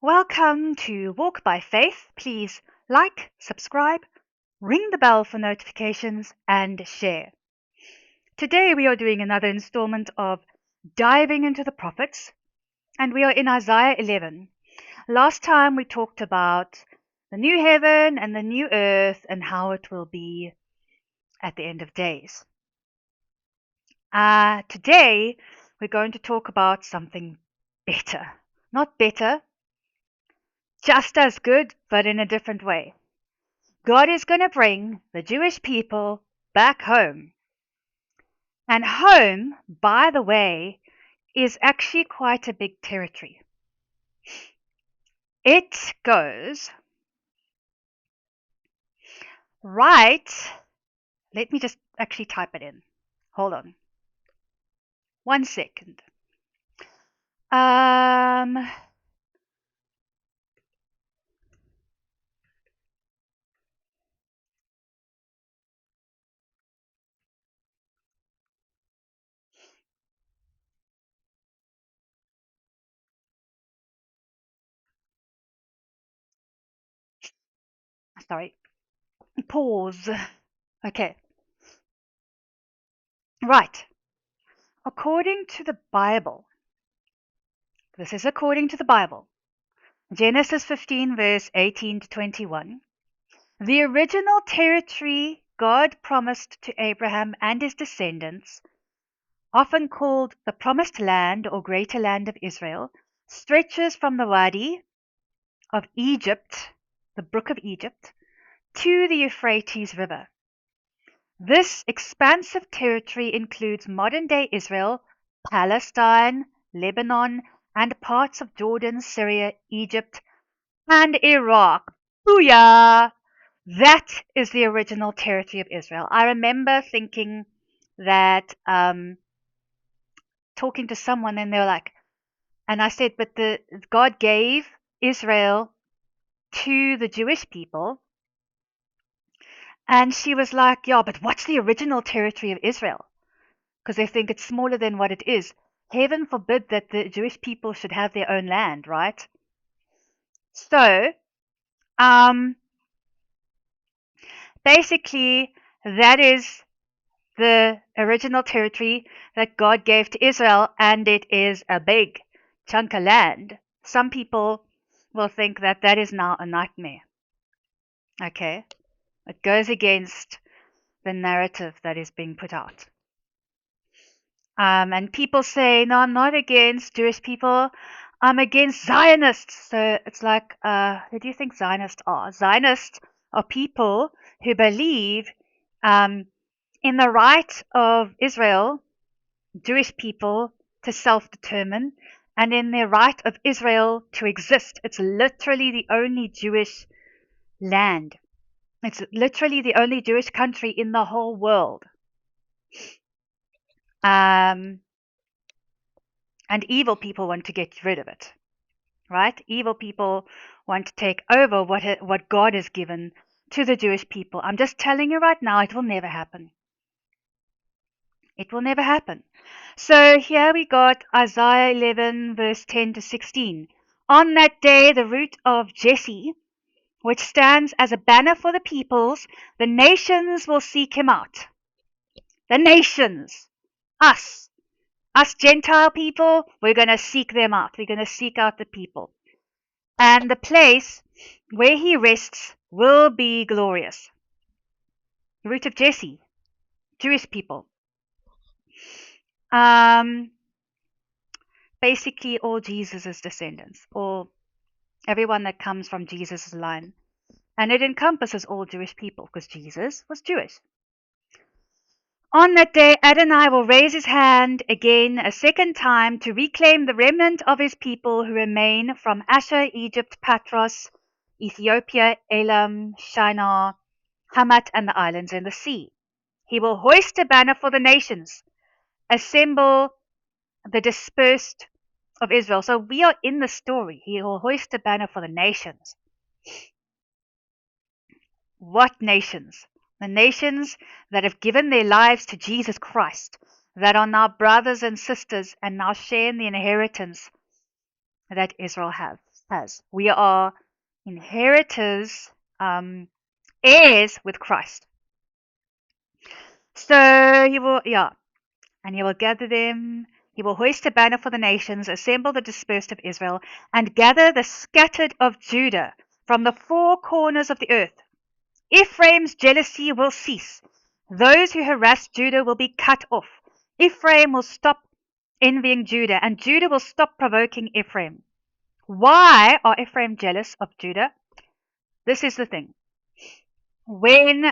Welcome to Walk by Faith. Please like, subscribe, ring the bell for notifications, and share. Today we are doing another installment of Diving into the Prophets, and we are in Isaiah 11. Last time we talked about the new heaven and the new earth and how it will be at the end of days. Today we're going to talk about something better. Not better, just as good, but in a different way. God is going to bring the Jewish people back home. And home, by the way, is actually quite a big territory. It goes right. Let me just actually type it in. Hold on. 1 second. Sorry. Pause. Okay. Right. According to the Bible, this is according to the Bible, Genesis 15, verse 18 to 21, the original territory God promised to Abraham and his descendants, often called the Promised Land or Greater Land of Israel, stretches from the Wadi of Egypt, the Brook of Egypt, to the Euphrates River. This expansive territory includes modern-day Israel, Palestine, Lebanon, and parts of Jordan, Syria, Egypt, and Iraq. Booyah! That is the original territory of Israel. I remember thinking that, talking to someone, and they were like, and I said, but God gave Israel to the Jewish people. And she was like, yeah, but what's the original territory of Israel? Because they think it's smaller than what it is. Heaven forbid that the Jewish people should have their own land, right? So, basically, that is the original territory that God gave to Israel, and it is a big chunk of land. Some people will think that that is now a nightmare. Okay? It goes against the narrative that is being put out. And people say, no, I'm not against Jewish people. I'm against Zionists. So it's like, who do you think Zionists are? Zionists are people who believe in the right of Israel, Jewish people, to self-determine, and in the right of Israel to exist. It's literally the only Jewish land. It's literally the only Jewish country in the whole world. And evil people want to get rid of it, right? Evil people want to take over what God has given to the Jewish people. I'm just telling you right now, it will never happen. It will never happen. So here we got Isaiah 11, verse 10 to 16. On that day, the root of Jesse, which stands as a banner for the peoples, the nations will seek him out. The nations, us Gentile people, we're going to seek them out. We're going to seek out the people. And the place where he rests will be glorious. The root of Jesse, Jewish people. Basically all Jesus' descendants, or everyone that comes from Jesus' line. And it encompasses all Jewish people, because Jesus was Jewish. On that day, Adonai will raise his hand again a second time to reclaim the remnant of his people who remain from Asher, Egypt, Patros, Ethiopia, Elam, Shinar, Hamat, and the islands in the sea. He will hoist a banner for the nations, assemble the dispersed of Israel. So we are in the story. He will hoist a banner for the nations. What nations? The nations that have given their lives to Jesus Christ, that are now brothers and sisters and now share in the inheritance that Israel has. has. We are inheritors, heirs with Christ. So he will, yeah, and he will gather them. He will hoist a banner for the nations, assemble the dispersed of Israel, and gather the scattered of Judah from the four corners of the earth. Ephraim's jealousy will cease. Those who harass Judah will be cut off. Ephraim will stop envying Judah, and Judah will stop provoking Ephraim. Why are Ephraim jealous of Judah? This is the thing. When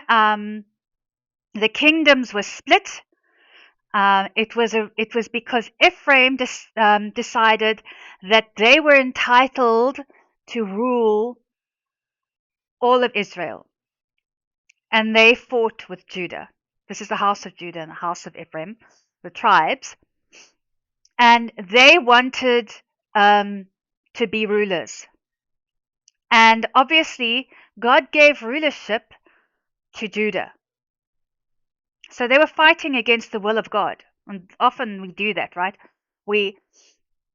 the kingdoms were split, it was because Ephraim decided that they were entitled to rule all of Israel, and they fought with Judah. This is the house of Judah and the house of Ephraim, the tribes, and they wanted to be rulers. And obviously, God gave rulership to Judah. So they were fighting against the will of God. And often we do that, right? We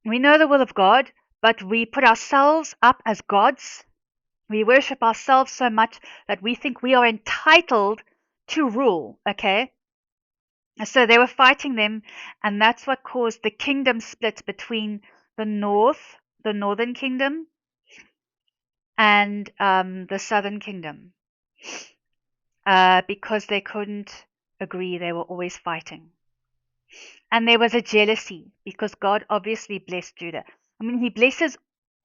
know the will of God, but we put ourselves up as gods. We worship ourselves so much that we think we are entitled to rule, okay? So they were fighting them, and that's what caused the kingdom split between the northern kingdom, and the southern kingdom. Because they couldn't agree, they were always fighting. And there was a jealousy because God obviously blessed Judah. I mean, he blesses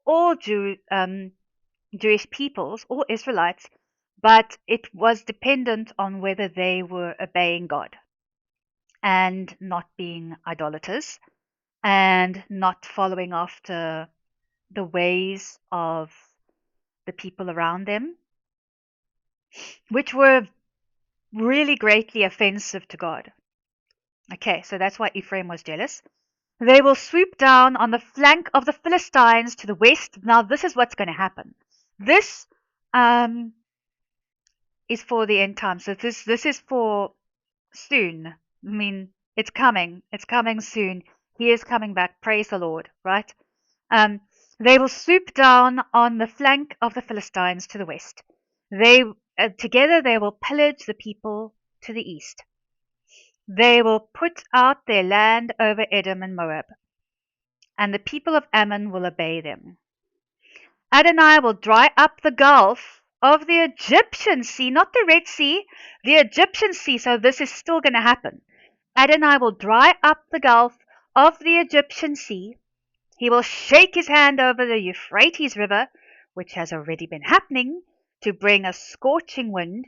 all Jewish peoples, all Israelites, but it was dependent on whether they were obeying God and not being idolaters and not following after the ways of the people around them, which were really greatly offensive to God. Okay, so that's why Ephraim was jealous. They will swoop down on the flank of the Philistines to the west. Now, this is what's going to happen. This is for the end time. So this is for soon. I mean, it's coming. It's coming soon. He is coming back. Praise the Lord, right? They will swoop down on the flank of the Philistines to the west. Together they will pillage the people to the east. They will put out their land over Edom and Moab, and the people of Ammon will obey them. Adonai will dry up the gulf of the Egyptian sea, not the Red Sea, the Egyptian sea. So this is still going to happen. Adonai will dry up the gulf of the Egyptian sea. He will shake his hand over the Euphrates River, which has already been happening, to bring a scorching wind,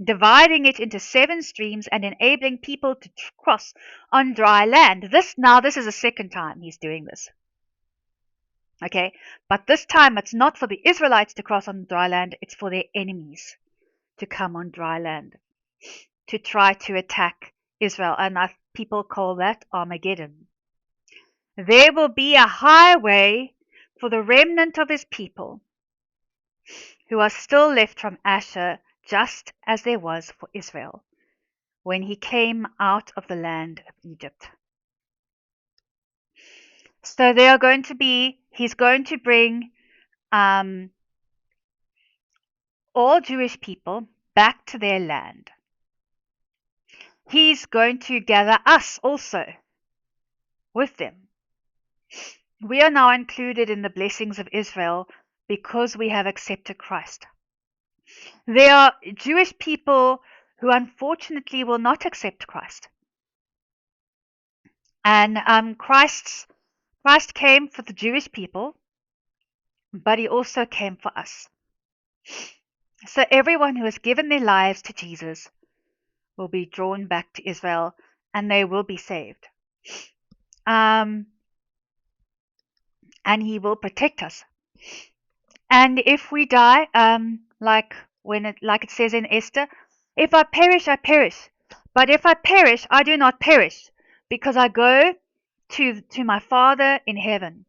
dividing it into 7 streams and enabling people to cross on dry land. This is the second time he's doing this. Okay, but this time it's not for the Israelites to cross on dry land, it's for their enemies to come on dry land, to try to attack Israel, and people call that Armageddon. There will be a highway for the remnant of his people who are still left from Asher, just as there was for Israel when he came out of the land of Egypt. So he's going to bring all Jewish people back to their land. He's going to gather us also with them. We are now included in the blessings of Israel because we have accepted Christ. There are Jewish people who unfortunately will not accept Christ. And Christ came for the Jewish people, but he also came for us. So everyone who has given their lives to Jesus will be drawn back to Israel, and they will be saved. And he will protect us. And if we die, like it says in Esther, if I perish, I perish. But if I perish, I do not perish, because I go to my Father in heaven.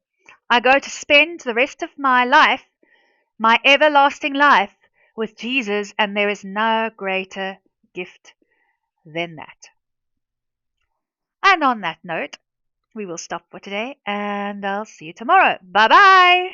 I go to spend the rest of my life, my everlasting life, with Jesus, and there is no greater gift than that. And on that note, we will stop for today, and I'll see you tomorrow. Bye-bye!